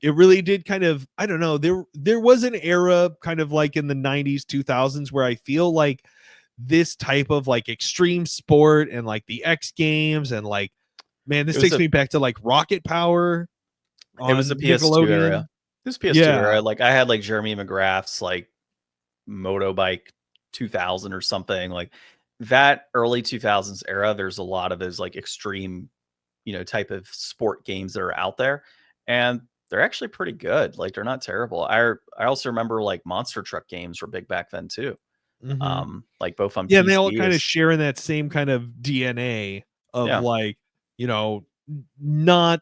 it really did kind of, I don't know, there was an era kind of like in the 90s 2000s where I feel like this type of like extreme sport and like the X Games and like, man, It this was takes a me back to like Rocket Power it was a on PS2 era. Nickelodeon. It was PS2 Yeah. era. Like I had like Jeremy McGrath's like Motobike 2000 or something like that early 2000s era. There's a lot of those like extreme, you know, type of sport games that are out there, and they're actually pretty good. Like they're not terrible. I also remember like monster truck games were big back then too. Mhm. Like both on Yeah, and they all PC kind of is share in that same kind of DNA of yeah. like, you know, not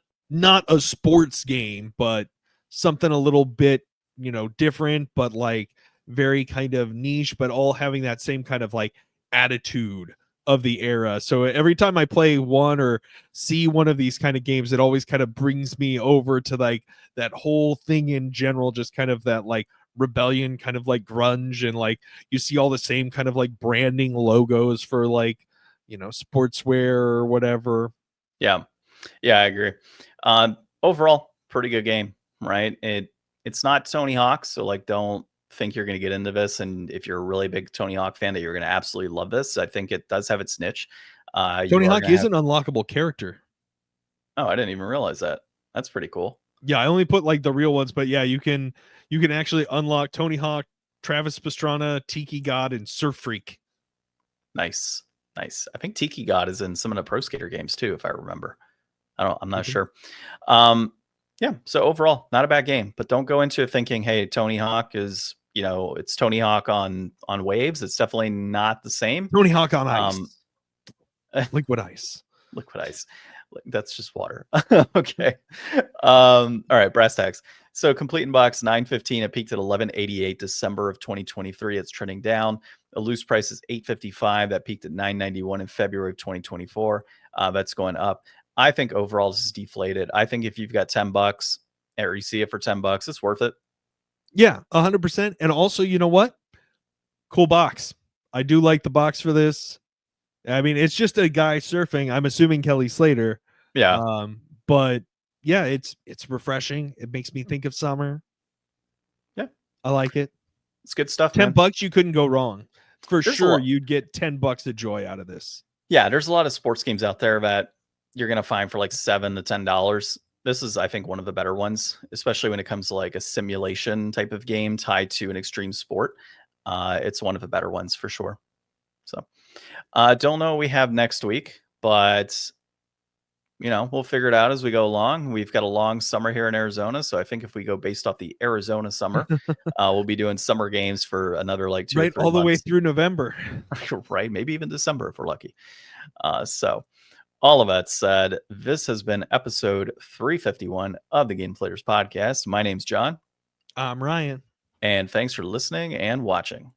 a sports game, but something a little bit, you know, different, but like very kind of niche, but all having that same kind of like attitude of the era. So every time I play one or see one of these kind of games, it always kind of brings me over to like that whole thing in general, just kind of that like rebellion, kind of like grunge, and like you see all the same kind of like branding logos for like, you know, sportswear or whatever. Yeah, I agree. Overall, pretty good game, right? It's not Tony Hawk, so like don't think you're going to get into this, and if you're a really big Tony Hawk fan, that you're going to absolutely love this. I think it does have its niche. Tony Hawk is an unlockable character. Oh, I didn't even realize that. That's pretty cool. Yeah, I only put like the real ones, but yeah, you can actually unlock Tony Hawk, Travis Pastrana, Tiki God, and Surf Freak. Nice. I think Tiki God is in some of the Pro Skater games too, if I remember. I'm not sure. Yeah. So overall, not a bad game, but don't go into it thinking, hey, Tony Hawk is, you know, it's Tony Hawk on waves. It's definitely not the same. Tony Hawk on ice. Liquid ice. Liquid ice. That's just water. Okay. All right. Brass tacks. So complete in box 915. It peaked at 1188 December of 2023. It's trending down. A loose price is 855. That peaked at 991 in February of 2024. That's going up. I think overall this is deflated. I think if you've got $10 or you see it for $10, it's worth it. Yeah, 100%. And also, you know what? Cool box. I do like the box for this. I mean, it's just a guy surfing. I'm assuming Kelly Slater. Yeah. But yeah, it's refreshing. It makes me think of summer. Yeah, I like it. It's good stuff. $10, you couldn't go wrong. For sure, you'd get $10 of joy out of this. Yeah, there's a lot of sports games out there that you're gonna find for like $7 to $10. This is, I think, one of the better ones, especially when it comes to like a simulation type of game tied to an extreme sport. It's one of the better ones for sure. So, don't know what we have next week, but you know, we'll figure it out as we go along. We've got a long summer here in Arizona, so I think if we go based off the Arizona summer, we'll be doing summer games for another like 2 or 3 all the months. way through November. Right, maybe even December if we're lucky. So all of that said, this has been episode 351 of the Deflators podcast. My name's John. I'm Ryan. And thanks for listening and watching.